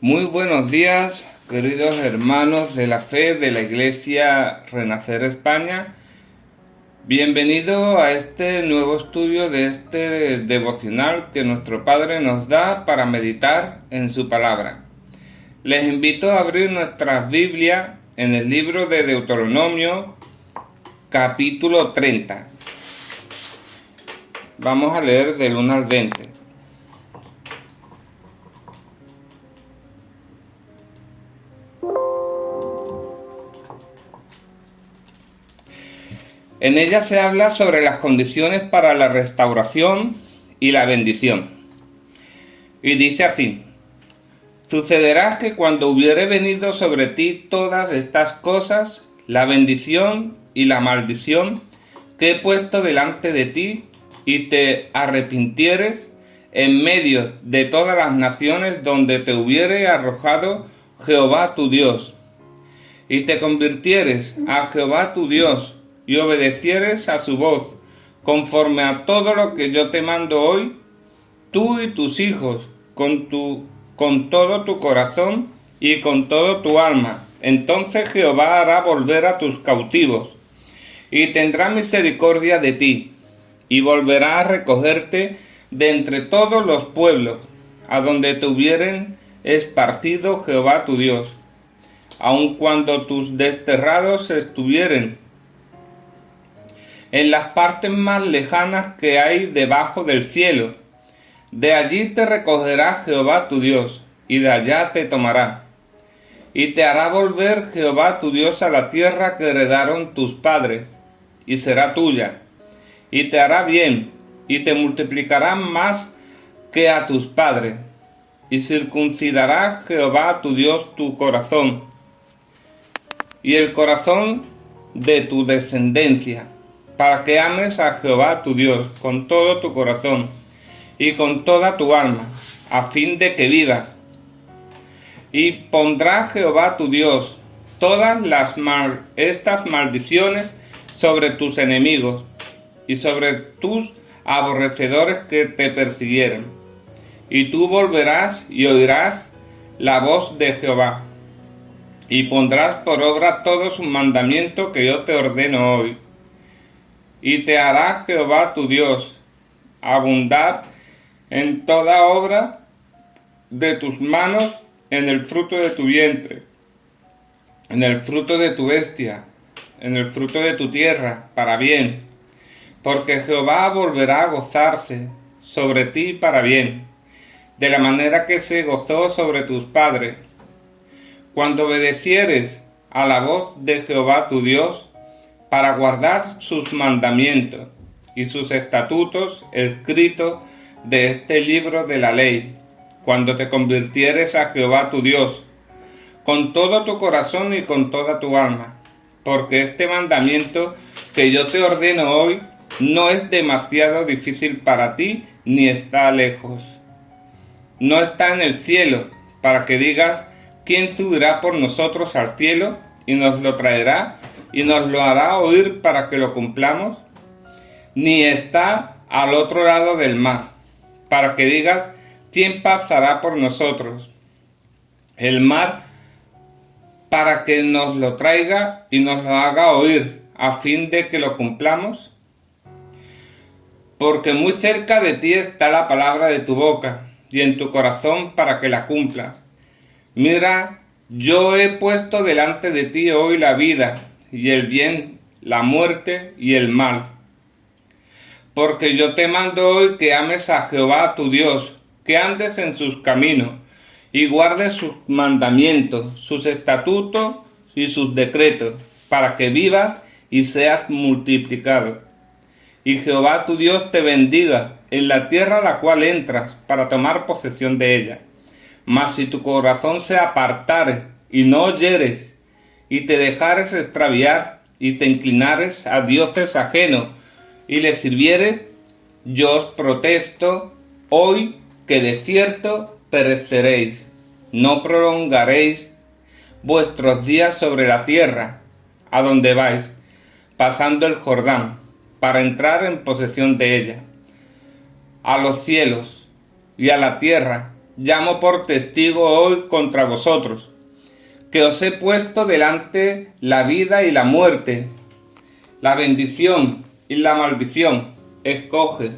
Muy buenos días, queridos hermanos de la fe de la Iglesia Renacer España. Bienvenido a este nuevo estudio de este devocional que nuestro Padre nos da para meditar en su palabra. Les invito a abrir nuestras Biblias en el libro de Deuteronomio, capítulo 30. Vamos a leer del 1 al 20. En ella se habla sobre las condiciones para la restauración y la bendición. Y dice así: sucederá que cuando hubiere venido sobre ti todas estas cosas, la bendición y la maldición que he puesto delante de ti, y te arrepintieres en medio de todas las naciones donde te hubiere arrojado Jehová tu Dios, y te convirtieres a Jehová tu Dios, y obedecieres a su voz, conforme a todo lo que yo te mando hoy, tú y tus hijos, con todo tu corazón y con todo tu alma, entonces Jehová hará volver a tus cautivos, y tendrá misericordia de ti, y volverá a recogerte de entre todos los pueblos, a donde te hubieren esparcido Jehová tu Dios, aun cuando tus desterrados estuvieren en las partes más lejanas que hay debajo del cielo. De allí te recogerá Jehová tu Dios, y de allá te tomará. Y te hará volver Jehová tu Dios a la tierra que heredaron tus padres, y será tuya. Y te hará bien, y te multiplicará más que a tus padres. Y circuncidará Jehová tu Dios tu corazón, y el corazón de tu descendencia, para que ames a Jehová tu Dios con todo tu corazón y con toda tu alma, a fin de que vivas. Y pondrá Jehová tu Dios todas estas maldiciones sobre tus enemigos y sobre tus aborrecedores que te persiguieren. Y tú volverás y oirás la voz de Jehová, y pondrás por obra todo su mandamiento que yo te ordeno hoy. Y te hará Jehová tu Dios abundar en toda obra de tus manos, en el fruto de tu vientre, en el fruto de tu bestia, en el fruto de tu tierra, para bien. Porque Jehová volverá a gozarse sobre ti para bien, de la manera que se gozó sobre tus padres, cuando obedecieres a la voz de Jehová tu Dios, para guardar sus mandamientos y sus estatutos escritos de este libro de la ley, cuando te convirtieres a Jehová tu Dios, con todo tu corazón y con toda tu alma, porque este mandamiento que yo te ordeno hoy no es demasiado difícil para ti, ni está lejos. No está en el cielo, para que digas: ¿quién subirá por nosotros al cielo y nos lo traerá y nos lo hará oír para que lo cumplamos? Ni está al otro lado del mar, para que digas: ¿quién pasará por nosotros el mar para que nos lo traiga y nos lo haga oír, a fin de que lo cumplamos? Porque muy cerca de ti está la palabra de tu boca y en tu corazón, para que la cumplas. Mira, yo he puesto delante de ti hoy la vida y el bien, la muerte y el mal. Porque yo te mando hoy que ames a Jehová tu Dios, que andes en sus caminos y guardes sus mandamientos, sus estatutos y sus decretos, para que vivas y seas multiplicado. Y Jehová tu Dios te bendiga en la tierra a la cual entras para tomar posesión de ella. Mas si tu corazón se apartare y no oyeres, y te dejares extraviar, y te inclinares a dioses ajenos, y les sirvieres, yo os protesto hoy que de cierto pereceréis. No prolongaréis vuestros días sobre la tierra, a donde vais, pasando el Jordán, para entrar en posesión de ella. A los cielos y a la tierra llamo por testigo hoy contra vosotros, que os he puesto delante la vida y la muerte, la bendición y la maldición. Escoge,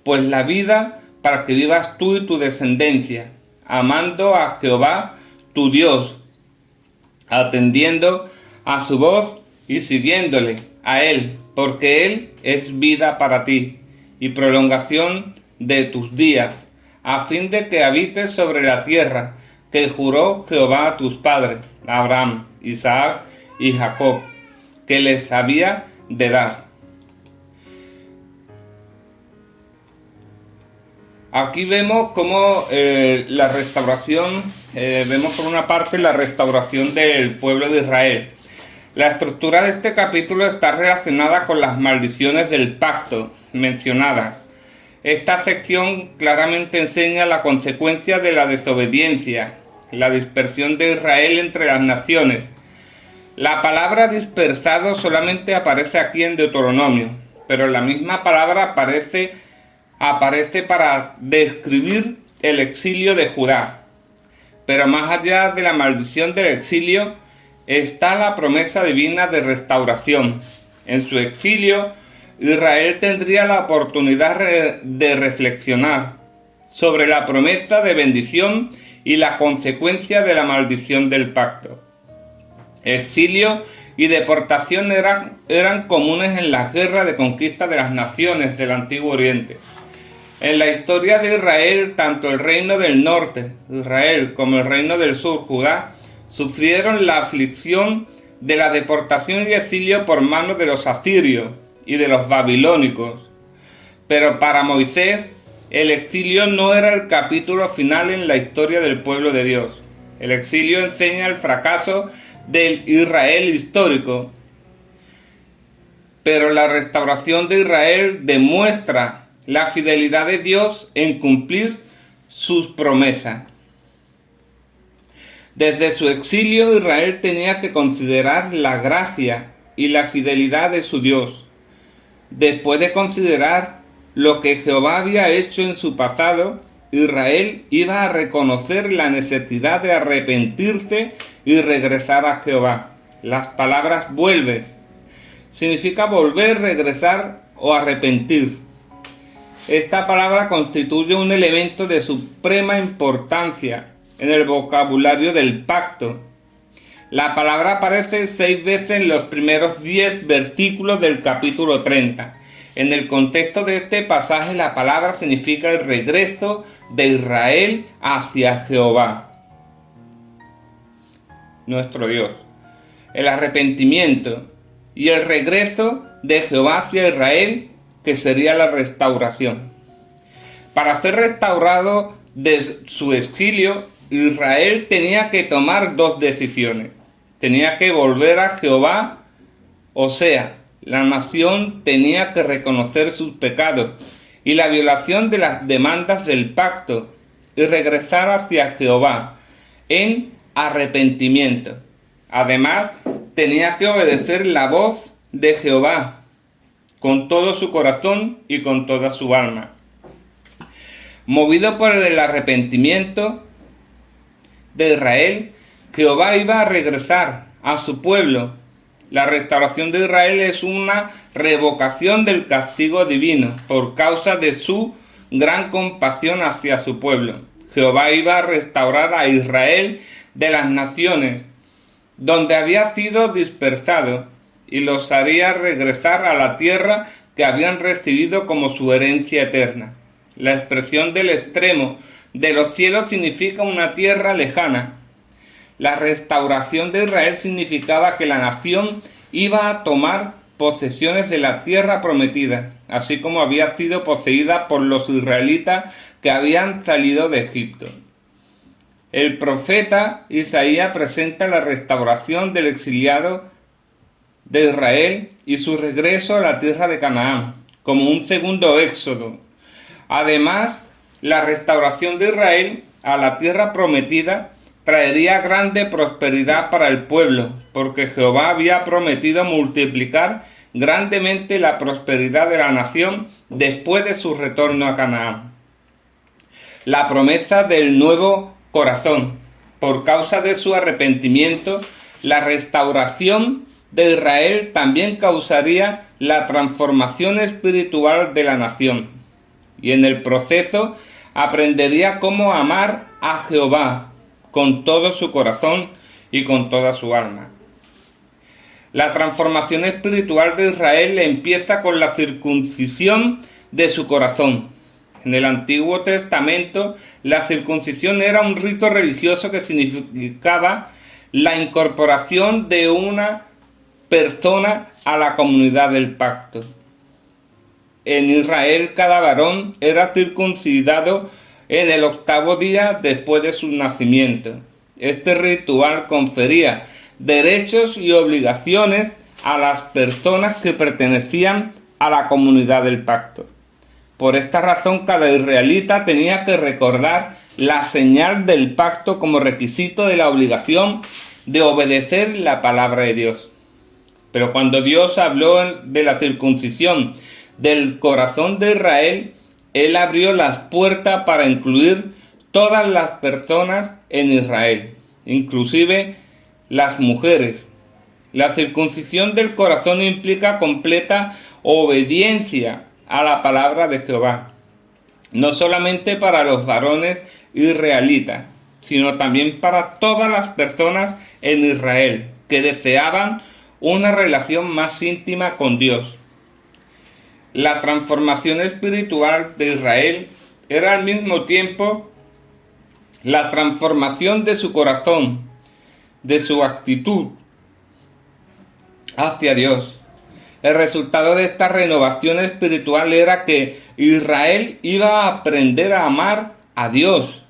pues, la vida para que vivas tú y tu descendencia, amando a Jehová tu Dios, atendiendo a su voz y siguiéndole a Él, porque Él es vida para ti y prolongación de tus días, a fin de que habites sobre la tierra que juró Jehová a tus padres, Abraham, Isaac y Jacob, que les había de dar. Aquí vemos cómo la restauración, vemos por una parte la restauración del pueblo de Israel. La estructura de este capítulo está relacionada con las maldiciones del pacto mencionadas. Esta sección claramente enseña la consecuencia de la desobediencia, la dispersión de Israel entre las naciones. La palabra dispersado solamente aparece aquí en Deuteronomio, pero la misma palabra aparece para describir el exilio de Judá. Pero más allá de la maldición del exilio está la promesa divina de restauración. En su exilio, Israel tendría la oportunidad de reflexionar sobre la promesa de bendición y la consecuencia de la maldición del pacto. Exilio y deportación eran comunes en las guerras de conquista de las naciones del Antiguo Oriente. En la historia de Israel, tanto el reino del norte, Israel, como el reino del sur, Judá, sufrieron la aflicción de la deportación y exilio por manos de los asirios y de los babilónicos. Pero para Moisés, el exilio no era el capítulo final en la historia del pueblo de Dios. El exilio enseña el fracaso del Israel histórico, pero la restauración de Israel demuestra la fidelidad de Dios en cumplir sus promesas. Desde su exilio, Israel tenía que considerar la gracia y la fidelidad de su Dios. Después de considerar lo que Jehová había hecho en su pasado, Israel iba a reconocer la necesidad de arrepentirse y regresar a Jehová. Las palabras vuelves significa volver, regresar o arrepentir. Esta palabra constituye un elemento de suprema importancia en el vocabulario del pacto. La palabra aparece 6 veces en los primeros 10 versículos del capítulo 30. En el contexto de este pasaje, la palabra significa el regreso de Israel hacia Jehová, nuestro Dios, el arrepentimiento y el regreso de Jehová hacia Israel, que sería la restauración. Para ser restaurado de su exilio, Israel tenía que tomar 2 decisiones. Tenía que volver a Jehová, o sea, la nación tenía que reconocer sus pecados y la violación de las demandas del pacto y regresar hacia Jehová en arrepentimiento. Además, tenía que obedecer la voz de Jehová con todo su corazón y con toda su alma. Movido por el arrepentimiento de Israel, Jehová iba a regresar a su pueblo. La restauración de Israel es una revocación del castigo divino por causa de su gran compasión hacia su pueblo. Jehová iba a restaurar a Israel de las naciones donde había sido dispersado y los haría regresar a la tierra que habían recibido como su herencia eterna. La expresión del extremo de los cielos significa una tierra lejana. La restauración de Israel significaba que la nación iba a tomar posesiones de la tierra prometida, así como había sido poseída por los israelitas que habían salido de Egipto. El profeta Isaías presenta la restauración del exiliado de Israel y su regreso a la tierra de Canaán, como un segundo éxodo. Además, la restauración de Israel a la tierra prometida traería grande prosperidad para el pueblo, porque Jehová había prometido multiplicar grandemente la prosperidad de la nación después de su retorno a Canaán. la promesa del nuevo corazón. Por causa de su arrepentimiento, la restauración de Israel también causaría la transformación espiritual de la nación. Y en el proceso aprendería cómo amar a Jehová con todo su corazón y con toda su alma. La transformación espiritual de Israel empieza con la circuncisión de su corazón. En el Antiguo Testamento, la circuncisión era un rito religioso que significaba la incorporación de una persona a la comunidad del pacto. En Israel, cada varón era circuncidado en el 8º día después de su nacimiento. Este ritual confería derechos y obligaciones a las personas que pertenecían a la comunidad del pacto. Por esta razón, cada israelita tenía que recordar la señal del pacto como requisito de la obligación de obedecer la palabra de Dios. Pero cuando Dios habló de la circuncisión del corazón de Israel, Él abrió las puertas para incluir todas las personas en Israel, inclusive las mujeres. La circuncisión del corazón implica completa obediencia a la palabra de Jehová, no solamente para los varones israelitas, sino también para todas las personas en Israel que deseaban una relación más íntima con Dios. La transformación espiritual de Israel era al mismo tiempo la transformación de su corazón, de su actitud hacia Dios. El resultado de esta renovación espiritual era que Israel iba a aprender a amar a Dios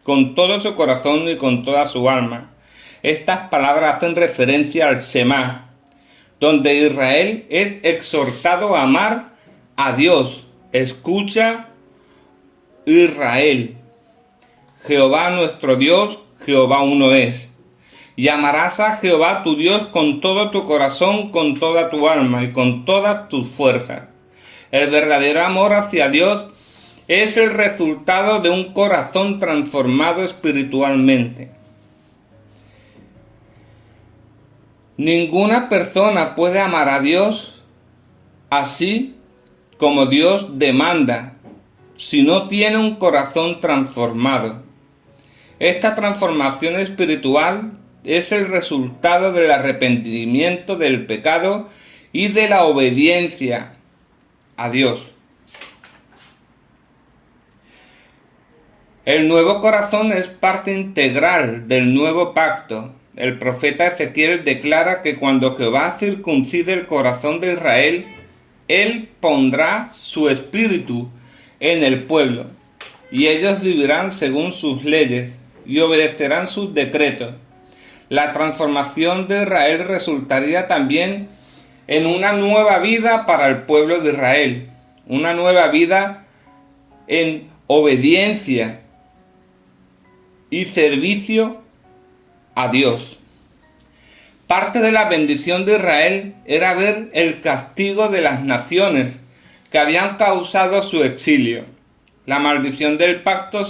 con todo su corazón y con toda su alma. Estas palabras hacen referencia al Shema, donde Israel es exhortado a amar a Dios. Escucha, Israel, Jehová nuestro Dios, Jehová uno es. Y amarás a Jehová tu Dios con todo tu corazón, con toda tu alma y con todas tus fuerzas. El verdadero amor hacia Dios es el resultado de un corazón transformado espiritualmente. Ninguna persona puede amar a Dios así como Dios demanda si no tiene un corazón transformado. Esta transformación espiritual es el resultado del arrepentimiento del pecado y de la obediencia a Dios. El nuevo corazón es parte integral del nuevo pacto. El profeta Ezequiel declara que cuando Jehová circuncide el corazón de Israel, Él pondrá su espíritu en el pueblo, y ellos vivirán según sus leyes y obedecerán sus decretos. La transformación de Israel resultaría también en una nueva vida para el pueblo de Israel, una nueva vida en obediencia y servicio a Dios. Parte de la bendición de Israel era ver el castigo de las naciones que habían causado su exilio. La maldición del pacto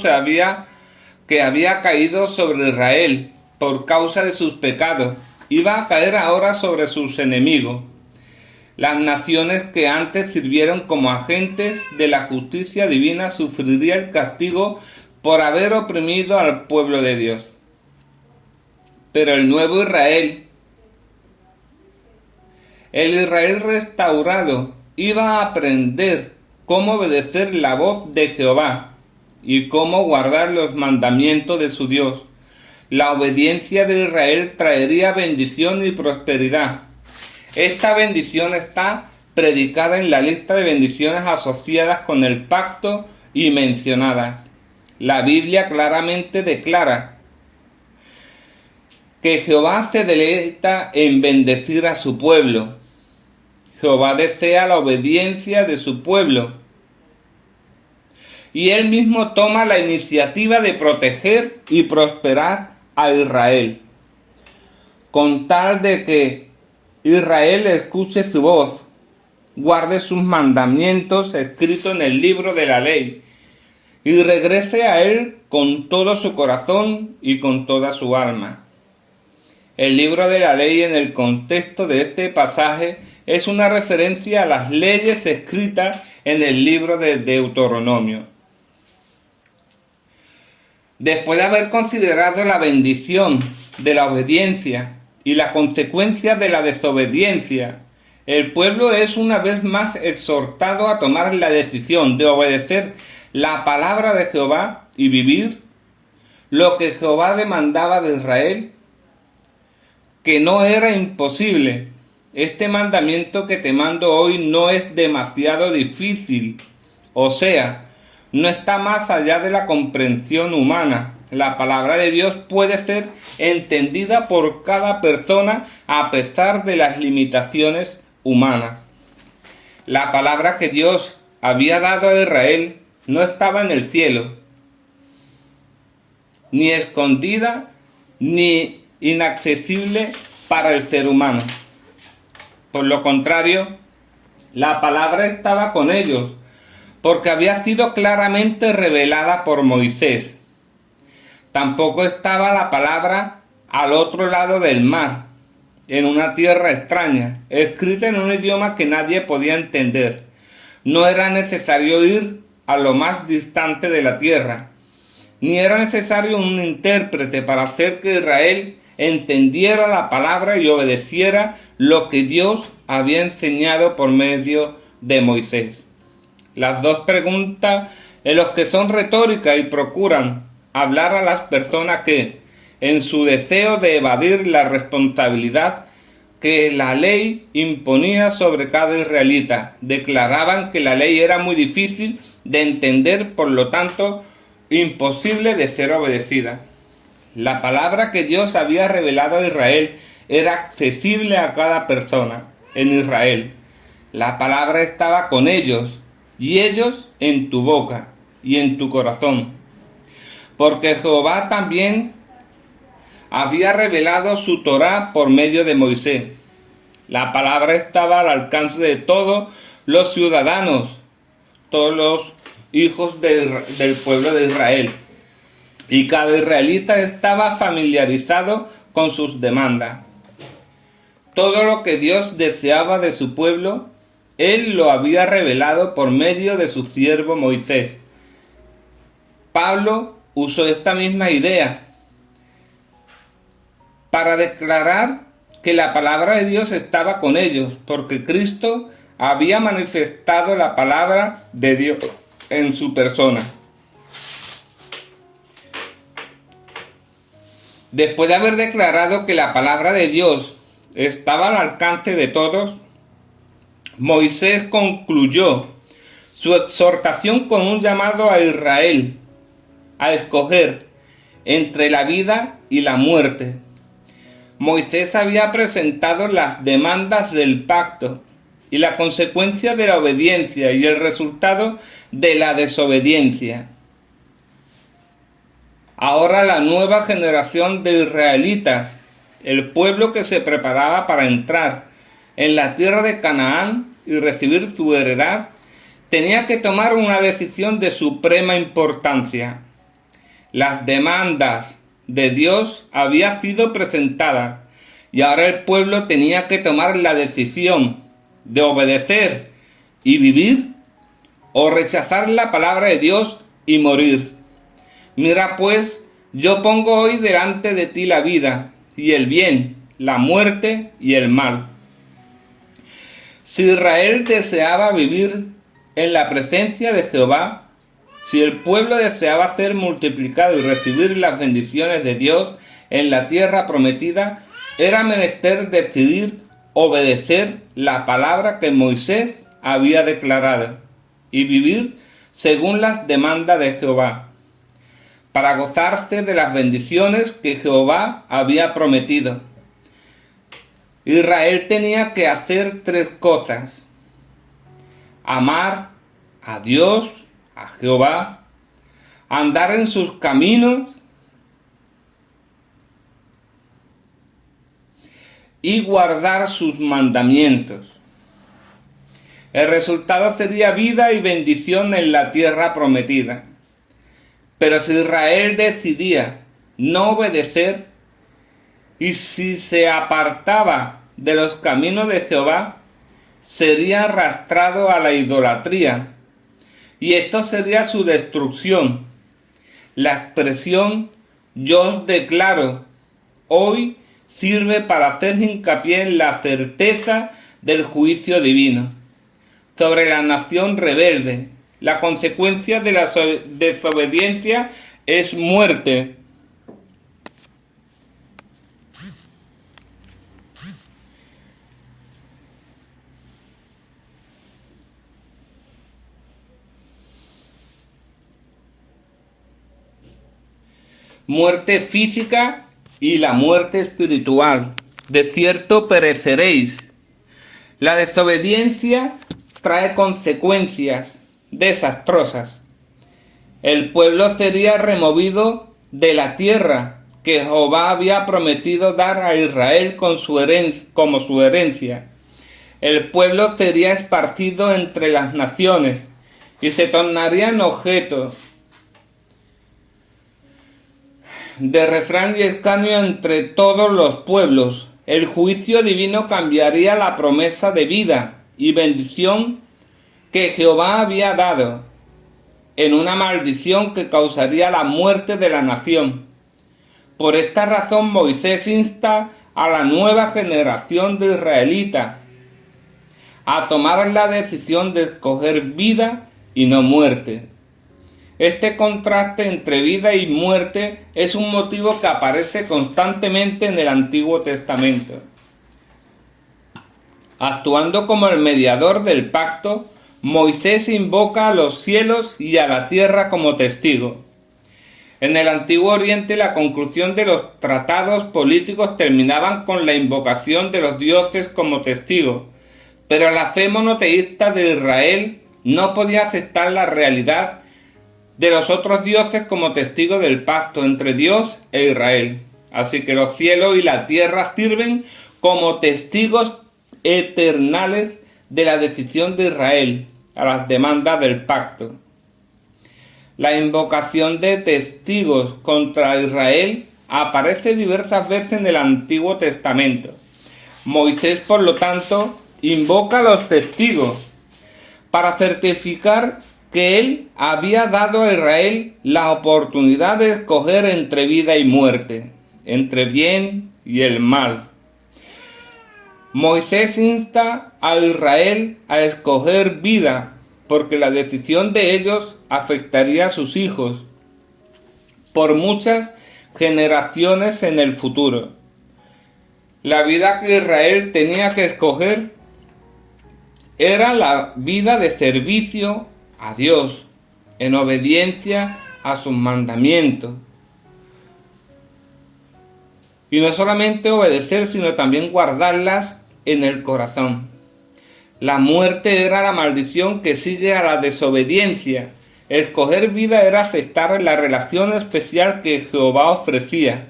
que había caído sobre Israel por causa de sus pecados, iba a caer ahora sobre sus enemigos. Las naciones que antes sirvieron como agentes de la justicia divina sufrirían el castigo por haber oprimido al pueblo de Dios. Pero el nuevo Israel, el Israel restaurado, iba a aprender cómo obedecer la voz de Jehová y cómo guardar los mandamientos de su Dios. La obediencia de Israel traería bendición y prosperidad. Esta bendición está predicada en la lista de bendiciones asociadas con el pacto y mencionadas. La Biblia claramente declara que Jehová se deleita en bendecir a su pueblo. Jehová desea la obediencia de su pueblo. Y Él mismo toma la iniciativa de proteger y prosperar a Israel, con tal de que Israel escuche su voz, guarde sus mandamientos escritos en el libro de la ley y regrese a Él con todo su corazón y con toda su alma. El libro de la ley en el contexto de este pasaje es una referencia a las leyes escritas en el libro de Deuteronomio. Después de haber considerado la bendición de la obediencia y la consecuencia de la desobediencia, el pueblo es una vez más exhortado a tomar la decisión de obedecer la palabra de Jehová y vivir lo que Jehová demandaba de Israel, que no era imposible. Este mandamiento que te mando hoy no es demasiado difícil, o sea, no está más allá de la comprensión humana. La palabra de Dios puede ser entendida por cada persona a pesar de las limitaciones humanas. La palabra que Dios había dado a Israel no estaba en el cielo, ni escondida, ni inaccesible para el ser humano. Por lo contrario, la palabra estaba con ellos, porque había sido claramente revelada por Moisés. Tampoco estaba la palabra al otro lado del mar, en una tierra extraña, escrita en un idioma que nadie podía entender. No era necesario ir a lo más distante de la tierra, ni era necesario un intérprete para hacer que Israel entendiera la palabra y obedeciera lo que Dios había enseñado por medio de Moisés. Las dos preguntas en las que son retóricas y procuran hablar a las personas que, en su deseo de evadir la responsabilidad que la ley imponía sobre cada israelita, declaraban que la ley era muy difícil de entender, por lo tanto, imposible de ser obedecida. La palabra que Dios había revelado a Israel era accesible a cada persona en Israel. La palabra estaba con ellos, y ellos en tu boca y en tu corazón. Porque Jehová también había revelado su Torá por medio de Moisés. La palabra estaba al alcance de todos los ciudadanos, todos los hijos del pueblo de Israel. Y cada israelita estaba familiarizado con sus demandas. Todo lo que Dios deseaba de su pueblo, Él lo había revelado por medio de su siervo Moisés. Pablo usó esta misma idea para declarar que la palabra de Dios estaba con ellos, porque Cristo había manifestado la palabra de Dios en su persona. Después de haber declarado que la palabra de Dios estaba al alcance de todos, Moisés concluyó su exhortación con un llamado a Israel a escoger entre la vida y la muerte. Moisés había presentado las demandas del pacto y la consecuencia de la obediencia y el resultado de la desobediencia. Ahora la nueva generación de israelitas, el pueblo que se preparaba para entrar en la tierra de Canaán y recibir su heredad, tenía que tomar una decisión de suprema importancia. Las demandas de Dios habían sido presentadas y ahora el pueblo tenía que tomar la decisión de obedecer y vivir o rechazar la palabra de Dios y morir. Mira pues, yo pongo hoy delante de ti la vida y el bien, la muerte y el mal. Si Israel deseaba vivir en la presencia de Jehová, si el pueblo deseaba ser multiplicado y recibir las bendiciones de Dios en la tierra prometida, era menester decidir obedecer la palabra que Moisés había declarado y vivir según las demandas de Jehová, para gozarse de las bendiciones que Jehová había prometido. Israel tenía que hacer tres cosas: amar a Dios, a Jehová, andar en sus caminos y guardar sus mandamientos. El resultado sería vida y bendición en la tierra prometida. Pero si Israel decidía no obedecer y si se apartaba de los caminos de Jehová, sería arrastrado a la idolatría, y esto sería su destrucción. La expresión "yo os declaro" hoy sirve para hacer hincapié en la certeza del juicio divino sobre la nación rebelde. La consecuencia de la desobediencia es muerte. Muerte física y la muerte espiritual. De cierto pereceréis. La desobediencia trae consecuencias desastrosas. El pueblo sería removido de la tierra que Jehová había prometido dar a Israel como su herencia. El pueblo sería esparcido entre las naciones y se tornarían objeto de refrán y escarnio entre todos los pueblos. El juicio divino cambiaría la promesa de vida y bendición que Jehová había dado en una maldición que causaría la muerte de la nación. Por esta razón Moisés insta a la nueva generación de israelitas a tomar la decisión de escoger vida y no muerte. Este contraste entre vida y muerte es un motivo que aparece constantemente en el Antiguo Testamento. Actuando como el mediador del pacto, Moisés invoca a los cielos y a la tierra como testigo. En el Antiguo Oriente, la conclusión de los tratados políticos terminaban con la invocación de los dioses como testigos, pero la fe monoteísta de Israel no podía aceptar la realidad de los otros dioses como testigo del pacto entre Dios e Israel. Así que los cielos y la tierra sirven como testigos eternales de la decisión de Israel a las demandas del pacto. La invocación de testigos contra Israel aparece diversas veces en el Antiguo Testamento. Moisés, por lo tanto, invoca a los testigos para certificar que él había dado a Israel la oportunidad de escoger entre vida y muerte, entre bien y el mal. Moisés insta a Israel a escoger vida, porque la decisión de ellos afectaría a sus hijos por muchas generaciones en el futuro. La vida que Israel tenía que escoger era la vida de servicio a Dios, en obediencia a sus mandamientos. Y no solamente obedecer, sino también guardarlas en el corazón. La muerte era la maldición que sigue a la desobediencia. Escoger vida era aceptar la relación especial que Jehová ofrecía.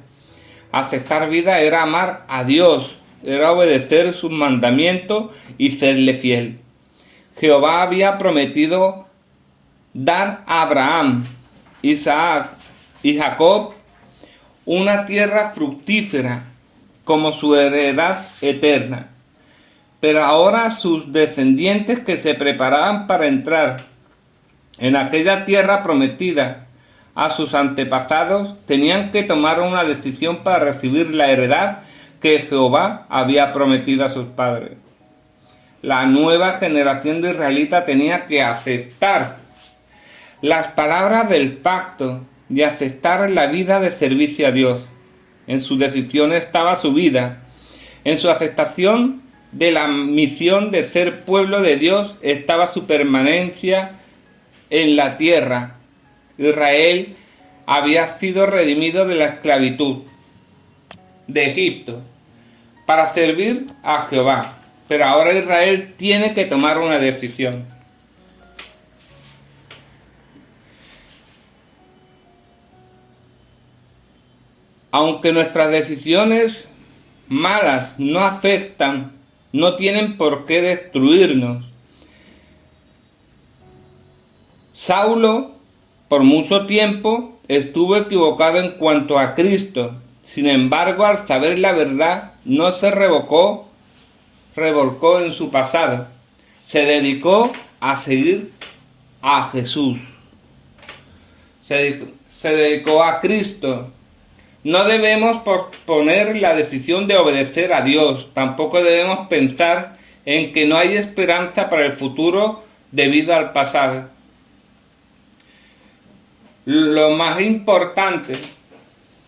Aceptar vida era amar a Dios, era obedecer sus mandamientos y serle fiel. Jehová había prometido dar a Abraham, Isaac y Jacob una tierra fructífera como su heredad eterna. Pero ahora sus descendientes que se preparaban para entrar en aquella tierra prometida a sus antepasados tenían que tomar una decisión para recibir la heredad que Jehová había prometido a sus padres. La nueva generación de israelitas tenía que aceptar las palabras del pacto y aceptar la vida de servicio a Dios. En su decisión estaba su vida. En su aceptación de la misión de ser pueblo de Dios estaba su permanencia en la tierra. Israel había sido redimido de la esclavitud de Egipto para servir a Jehová. Pero ahora Israel tiene que tomar una decisión. Aunque nuestras decisiones malas no afectan, no tienen por qué destruirnos. Saulo Por mucho tiempo estuve equivocado en cuanto a Cristo. Sin embargo, al saber la verdad, no se revolcó en su pasado. Se dedicó a seguir a Jesús. Se dedicó a Cristo. No debemos posponer la decisión de obedecer a Dios. Tampoco debemos pensar en que no hay esperanza para el futuro debido al pasado. Lo más importante,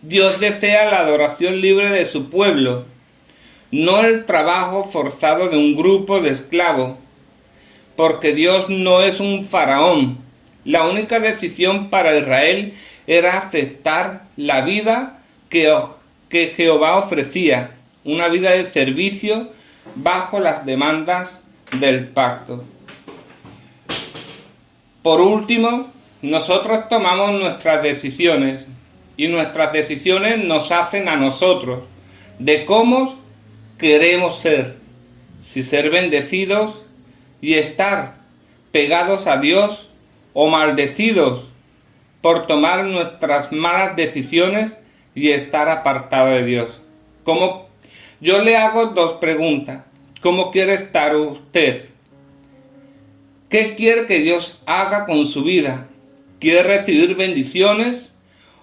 Dios desea la adoración libre de su pueblo, no el trabajo forzado de un grupo de esclavos, porque Dios no es un faraón. La única decisión para Israel era aceptar la vida que Jehová ofrecía, una vida de servicio bajo las demandas del pacto. Por último, nosotros tomamos nuestras decisiones y nuestras decisiones nos hacen a nosotros de cómo queremos ser, si ser bendecidos y estar pegados a Dios o maldecidos por tomar nuestras malas decisiones y estar apartados de Dios. Yo le hago dos preguntas. ¿Cómo quiere estar usted? ¿Qué quiere que Dios haga con su vida? ¿Quiere recibir bendiciones?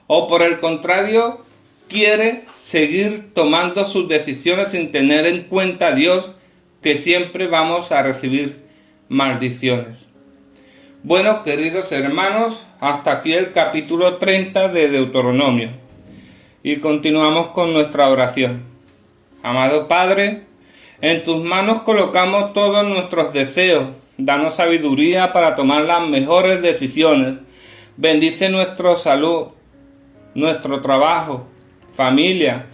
¿O por el contrario, quiere seguir tomando sus decisiones sin tener en cuenta a Dios, que siempre vamos a recibir maldiciones? Bueno, queridos hermanos, hasta aquí el capítulo 30 de Deuteronomio. Y continuamos con nuestra oración. Amado Padre, en tus manos colocamos todos nuestros deseos. Danos sabiduría para tomar las mejores decisiones. Bendice nuestra salud, nuestro trabajo, familia.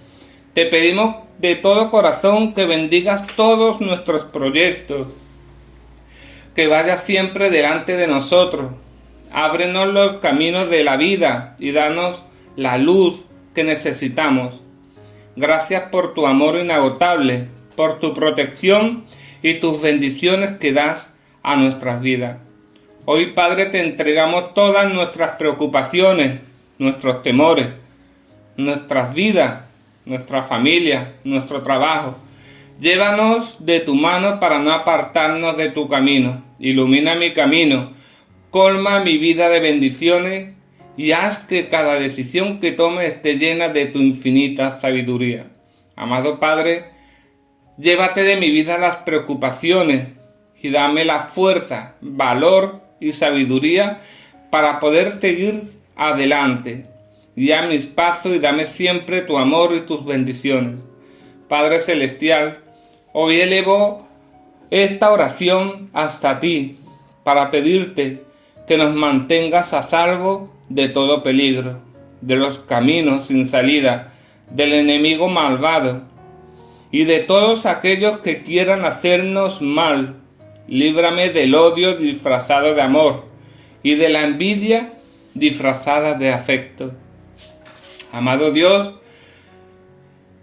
Te pedimos de todo corazón que bendigas todos nuestros proyectos, que vayas siempre delante de nosotros. Ábrenos los caminos de la vida y danos la luz que necesitamos. Gracias por tu amor inagotable, por tu protección y tus bendiciones que das a nuestras vidas. Hoy, Padre, te entregamos todas nuestras preocupaciones, nuestros temores, nuestras vidas, nuestra familia, nuestro trabajo. Llévanos de tu mano para no apartarnos de tu camino. Ilumina mi camino, colma mi vida de bendiciones y haz que cada decisión que tome esté llena de tu infinita sabiduría. Amado Padre, llévate de mi vida las preocupaciones y dame la fuerza, valor y sabiduría para poder seguir adelante. Guía mis pasos y dame siempre tu amor y tus bendiciones. Padre Celestial, hoy elevo esta oración hasta ti para pedirte que nos mantengas a salvo de todo peligro, de los caminos sin salida, del enemigo malvado y de todos aquellos que quieran hacernos mal. Líbrame del odio disfrazado de amor y de la envidia disfrazada de afecto. Amado Dios,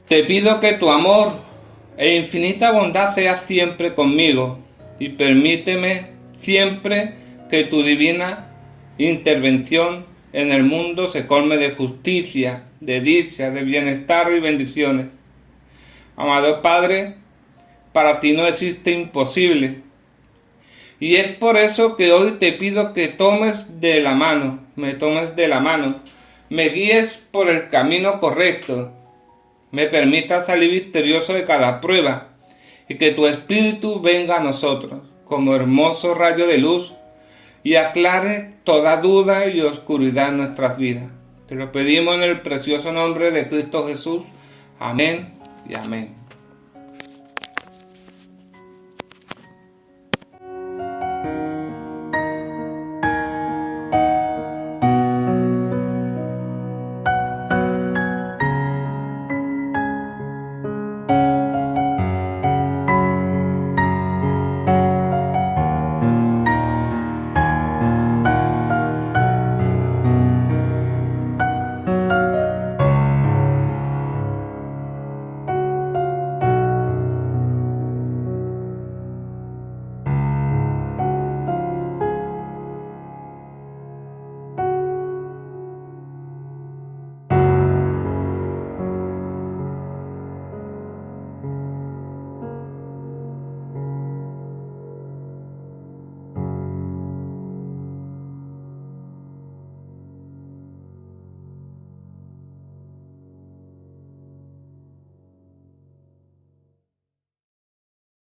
te pido que tu amor e infinita bondad sea siempre conmigo y permíteme siempre que tu divina intervención en el mundo se colme de justicia, de dicha, de bienestar y bendiciones. Amado Padre, para ti no existe imposible. Y es por eso que hoy te pido que me tomes de la mano, me guíes por el camino correcto, me permitas salir victorioso de cada prueba y que tu Espíritu venga a nosotros como hermoso rayo de luz y aclare toda duda y oscuridad en nuestras vidas. Te lo pedimos en el precioso nombre de Cristo Jesús. Amén y amén.